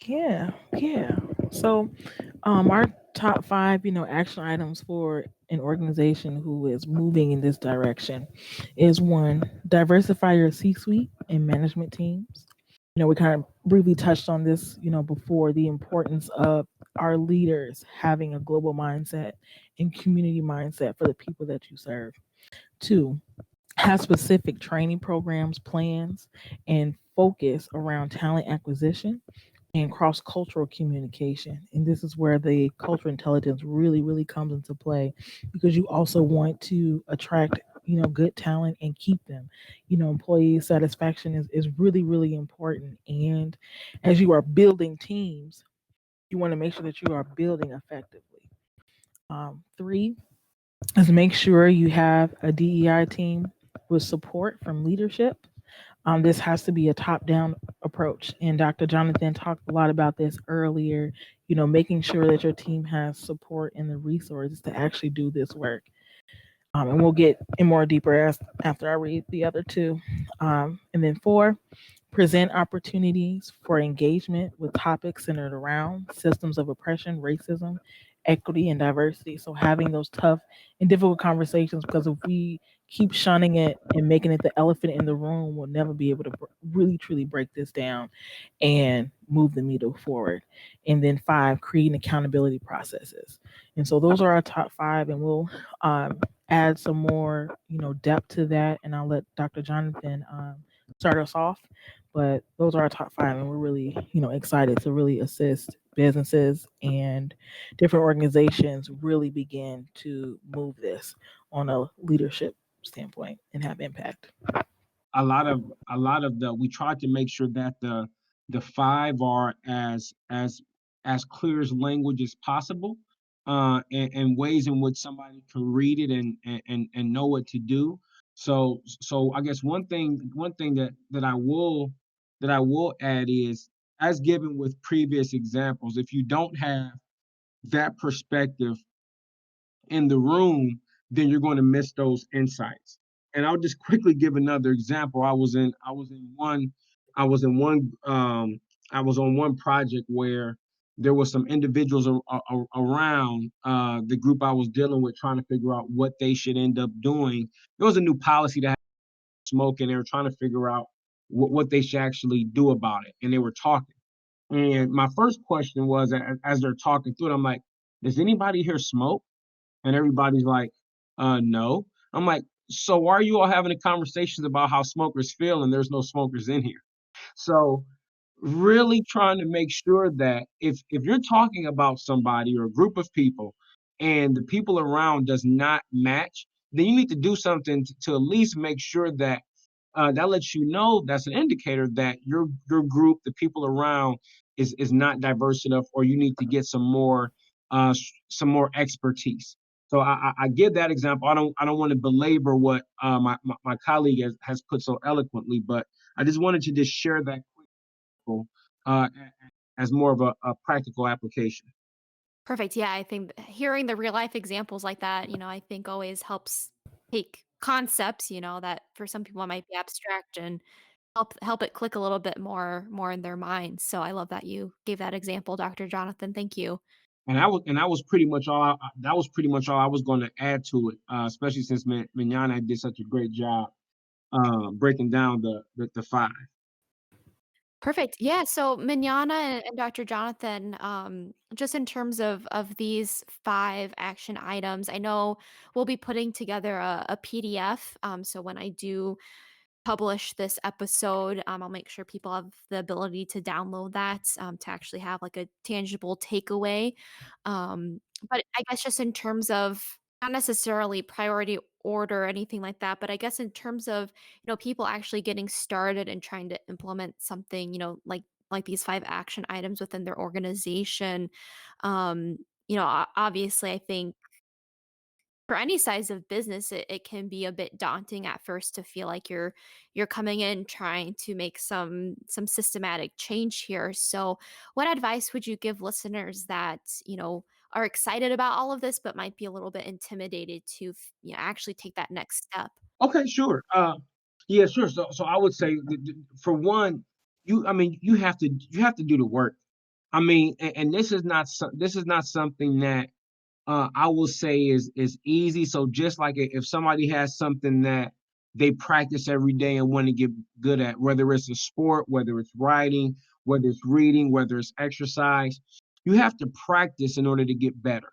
Yeah, yeah. So, our top five, action items for an organization who is moving in this direction is one, diversify your C-suite and management teams. We kind of briefly touched on this, before, the importance of our leaders having a global mindset and community mindset for the people that you serve. Two, have specific training programs, plans, and focus around talent acquisition and cross cultural communication. And this is where the cultural intelligence really, really comes into play because you also want to attract, good talent and keep them. Employee satisfaction is really, really important. And as you are building teams, you want to make sure that you are building effectively. Three is make sure you have a DEI team with support from leadership. This has to be a top-down approach, and Dr. Jonathan talked a lot about this earlier. Making sure that your team has support and the resources to actually do this work. And we'll get in more deeper after I read the other two. And then four, present opportunities for engagement with topics centered around systems of oppression, racism, equity, and diversity. So having those tough and difficult conversations, because if we keep shunning it and making it the elephant in the room, we'll never be able to really truly break this down and move the needle forward. And then five, creating accountability processes. And so those are our top five, and we'll add some more, depth to that. And I'll let Dr. Jonathan start us off. But those are our top five, and we're really, excited to really assist businesses and different organizations really begin to move this on a leadership standpoint and have impact. A lot of the we try to make sure that The 5 are as clear as language as possible, and ways in which somebody can read it and know what to do. So I guess one thing that I will add is, as given with previous examples, if you don't have that perspective in the room, then you're going to miss those insights. And I'll just quickly give another example. I was on one project where there was some individuals around the group I was dealing with, trying to figure out what they should end up doing. There was a new policy that had smoke, and they were trying to figure out what they should actually do about it. And they were talking. And my first question was, as they're talking through it, I'm like, does anybody here smoke? And everybody's like, no. I'm like, so why are you all having the conversations about how smokers feel and there's no smokers in here? So really trying to make sure that if you're talking about somebody or a group of people and the people around does not match, then you need to do something to at least make sure that that lets you know, that's an indicator that your group, the people around, is not diverse enough, or you need to get some more expertise. So I give that example. I don't want to belabor what my colleague has put so eloquently, but I just wanted to just share that quick, uh, as more of a practical application. Perfect. Yeah, I think hearing the real life examples like that, I think always helps take concepts, that for some people might be abstract and help it click a little bit more in their minds. So I love that you gave that example, Dr. Jonathan. Thank you. And that was pretty much all. That was pretty much all I was going to add to it, especially since Minyona did such a great job breaking down the 5. Perfect. Yeah. So Minyana and Dr. Jonathan, just in terms of these 5 action items, I know we'll be putting together a PDF. So when I do publish this episode, I'll make sure people have the ability to download that, to actually have like a tangible takeaway. But I guess just in terms of not necessarily priority order or anything like that, but I guess in terms of people actually getting started and trying to implement something, like these 5 action items within their organization. Um, Obviously, I think for any size of business, it can be a bit daunting at first to feel like you're coming in trying to make some systematic change here. So what advice would you give listeners that are excited about all of this but might be a little bit intimidated to actually take that next step? Okay, sure. Yeah, sure. So I would say, for one, you have to do the work. I mean, and this is not something that I will say is easy. So just like if somebody has something that they practice every day and want to get good at, whether it's a sport, whether it's writing, whether it's reading, whether it's exercise, you have to practice in order to get better.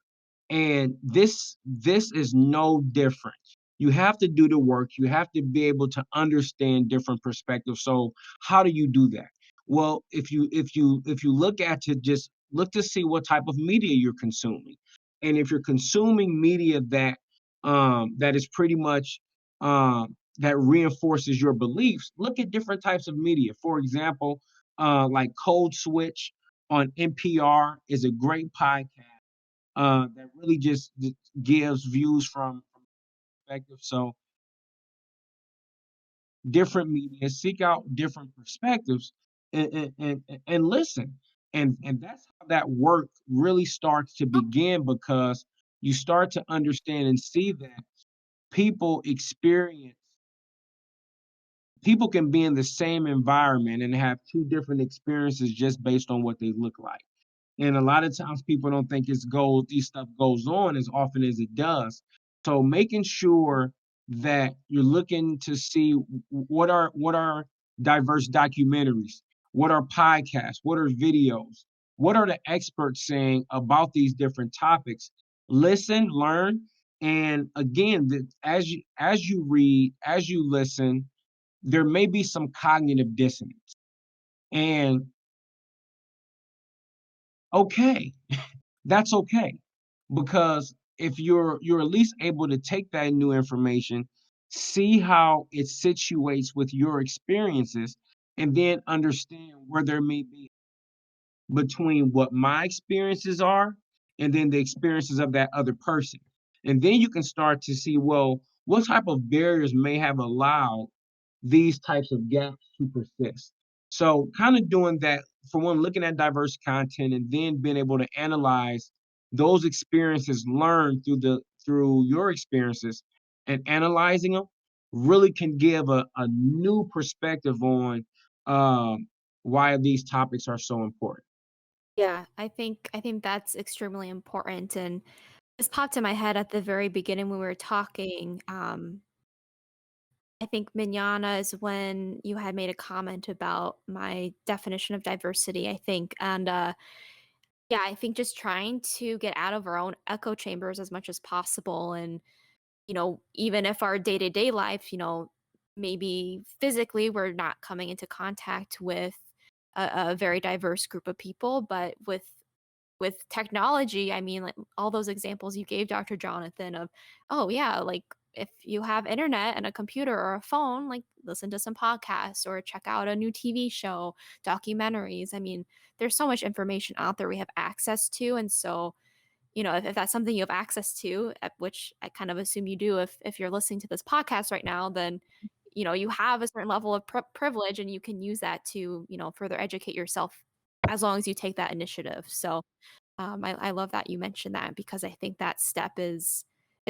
And this is no different. You have to do the work. You have to be able to understand different perspectives. So how do you do that? Well, if you just look to see what type of media you're consuming, and if you're consuming media that is pretty much that reinforces your beliefs, look at different types of media. For example, like Code Switch on NPR is a great podcast that really just gives views from perspective. So different media, seek out different perspectives, and listen. And that's how that work really starts to begin, because you start to understand and see that people experience people can be in the same environment and have two different experiences just based on what they look like. And a lot of times people don't think these stuff goes on as often as it does. So making sure that you're looking to see what are diverse documentaries, what are podcasts, what are videos, what are the experts saying about these different topics. Listen, learn, and again, as you read, as you listen, there may be some cognitive dissonance. And okay, that's okay, because if you're at least able to take that new information, see how it situates with your experiences, and then understand where there may be between what my experiences are and then the experiences of that other person. And then you can start to see, well, what type of barriers may have allowed these types of gaps to persist. So, kind of doing that for one, looking at diverse content and then being able to analyze those experiences learned through your experiences and analyzing them really can give a new perspective on why these topics are so important. Yeah, I think that's extremely important, and this popped in my head at the very beginning when we were talking. I think Minyona is when you had made a comment about my definition of diversity, I think. And yeah, I think just trying to get out of our own echo chambers as much as possible. And, even if our day to day life, maybe physically we're not coming into contact with a very diverse group of people, but with technology, I mean, like all those examples you gave, Dr. Jonathan, of, oh, yeah, like if you have internet and a computer or a phone, like listen to some podcasts or check out a new TV show, documentaries. I mean, there's so much information out there we have access to. And so, if that's something you have access to, which I kind of assume you do, if you're listening to this podcast right now, then you have a certain level of privilege, and you can use that to further educate yourself as long as you take that initiative. So I love that you mentioned that because I think that step is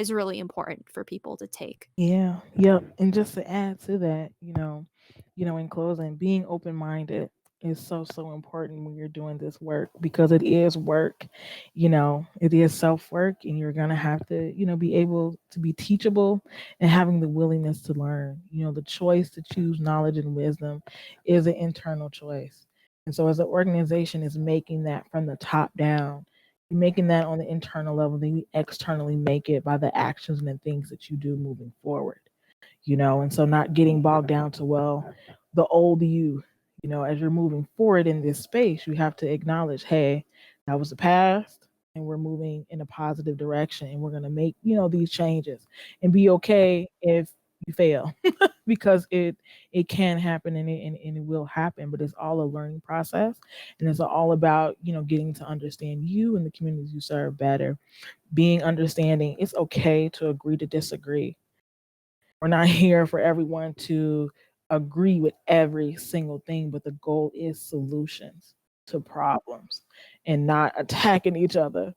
really important for people to take. Yeah, yep. And just to add to that, in closing, being open-minded is so, so important when you're doing this work because it is work. It is self-work, and you're gonna have to, be able to be teachable and having the willingness to learn. The choice to choose knowledge and wisdom is an internal choice. And so as an organization is making that from the top down, making that on the internal level, then you externally make it by the actions and the things that you do moving forward. And so not getting bogged down to, well, the old you, as you're moving forward in this space, you have to acknowledge, hey, that was the past and we're moving in a positive direction and we're going to make, these changes and be okay if you fail because it can happen and it will happen, but it's all a learning process and it's all about, getting to understand you and the communities you serve better, being understanding. It's okay to agree to disagree. We're not here for everyone to agree with every single thing, but the goal is solutions to problems and not attacking each other.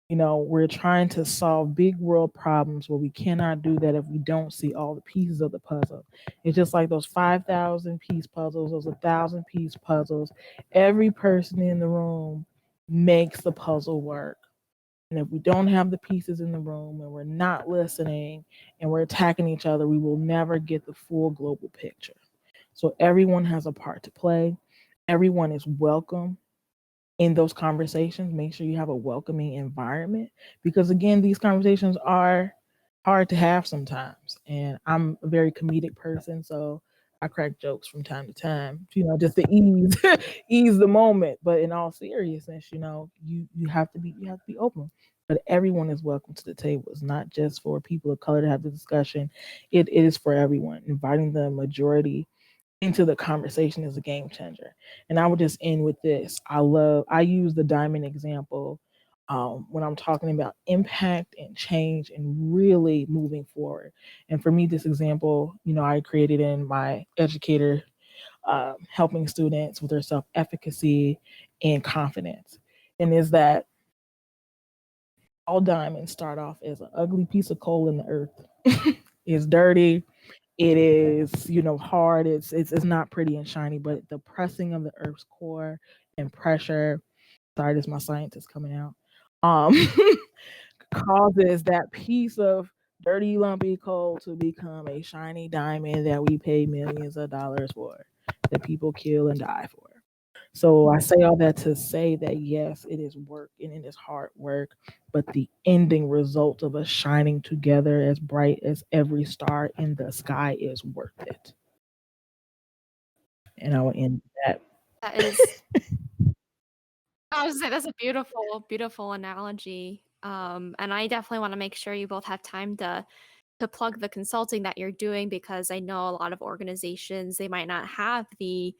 We're trying to solve big world problems where we cannot do that if we don't see all the pieces of the puzzle. It's just like those 5,000 piece puzzles, those 1,000 piece puzzles. Every person in the room makes the puzzle work. And if we don't have the pieces in the room and we're not listening and we're attacking each other, we will never get the full global picture. So everyone has a part to play. Everyone is welcome in those conversations. Make sure you have a welcoming environment because, again, these conversations are hard to have sometimes. And I'm a very comedic person, so I crack jokes from time to time, just to ease ease the moment. But in all seriousness, you have to be open. But everyone is welcome to the table. It's not just for people of color to have the discussion. It is for everyone. Inviting the majority into the conversation is a game changer. And I would just end with this. I use the diamond example when I'm talking about impact and change and really moving forward. And for me, this example, I created in my educator, helping students with their self-efficacy and confidence. And is that all diamonds start off as an ugly piece of coal in the earth. It's dirty, it is, hard. It's not pretty and shiny, but the pressing of the Earth's core and pressure. Sorry, this is my scientist coming out. Um, causes that piece of dirty, lumpy coal to become a shiny diamond that we pay millions of dollars for, that people kill and die for. So I say all that to say that yes, it is work and it is hard work, but the ending result of us shining together as bright as every star in the sky is worth it. And I will end that. That is, I was say that's a beautiful, beautiful analogy. And I definitely want to make sure you both have time to to plug the consulting that you're doing, because I know a lot of organizations, they might not have the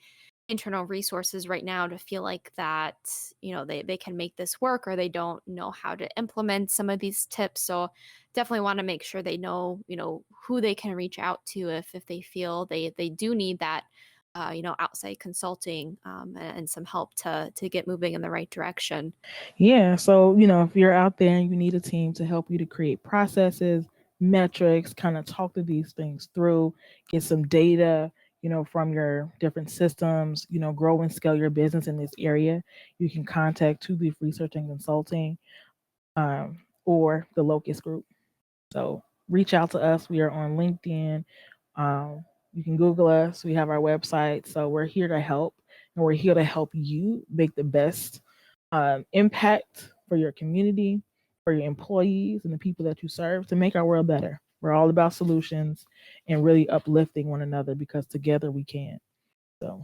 internal resources right now to feel like that, they can make this work, or they don't know how to implement some of these tips. So definitely want to make sure they know, who they can reach out to if they feel they do need that, outside consulting, and some help to get moving in the right direction. Yeah. So, if you're out there and you need a team to help you to create processes, metrics, kind of talk to these things through, get some data, from your different systems, grow and scale your business in this area, you can contact To Leaf Research and Consulting, or the Locust Group. So reach out to us. We are on LinkedIn. Um, you can Google us. We have our website. So we're here to help, and we're here to help you make the best impact for your community, for your employees, and the people that you serve, to make our world better. We're all about solutions and really uplifting one another, because together we can. So,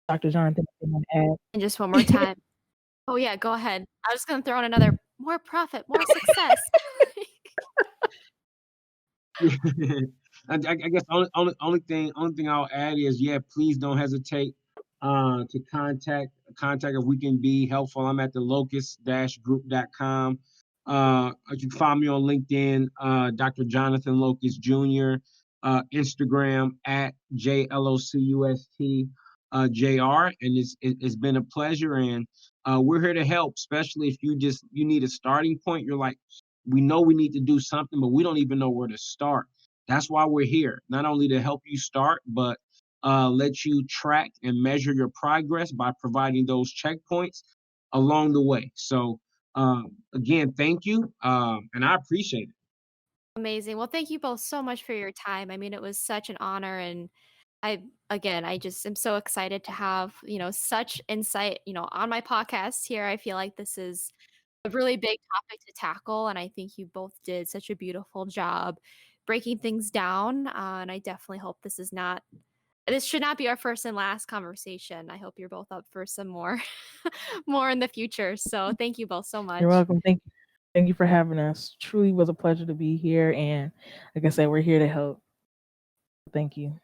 Dr. Jonathan, anything you want to add? And just one more time. Oh yeah, go ahead. I was going to throw in another: more profit, more success. I guess only thing I'll add is, yeah, please don't hesitate to contact if we can be helpful. I'm at the locust-group.com. You can find me on LinkedIn, Dr. Jonathan Locust Jr., Instagram at JLOCUST JR, and it's been a pleasure, and we're here to help, especially if you need a starting point. You're like, we know we need to do something, but we don't even know where to start. That's why we're here, not only to help you start, but let you track and measure your progress by providing those checkpoints along the way. So, again, thank you, and I appreciate it. Amazing. Well, thank you both so much for your time. I mean, it was such an honor, and I just am so excited to have, such insight, on my podcast here. I feel like this is a really big topic to tackle, and I think you both did such a beautiful job breaking things down. And I definitely hope this should not be our first and last conversation. I hope you're both up for some more, more in the future. So thank you both so You're much. welcome. Thank you. Thank you for having us. Truly was a pleasure to be here. And like I said, we're here to help. Thank you.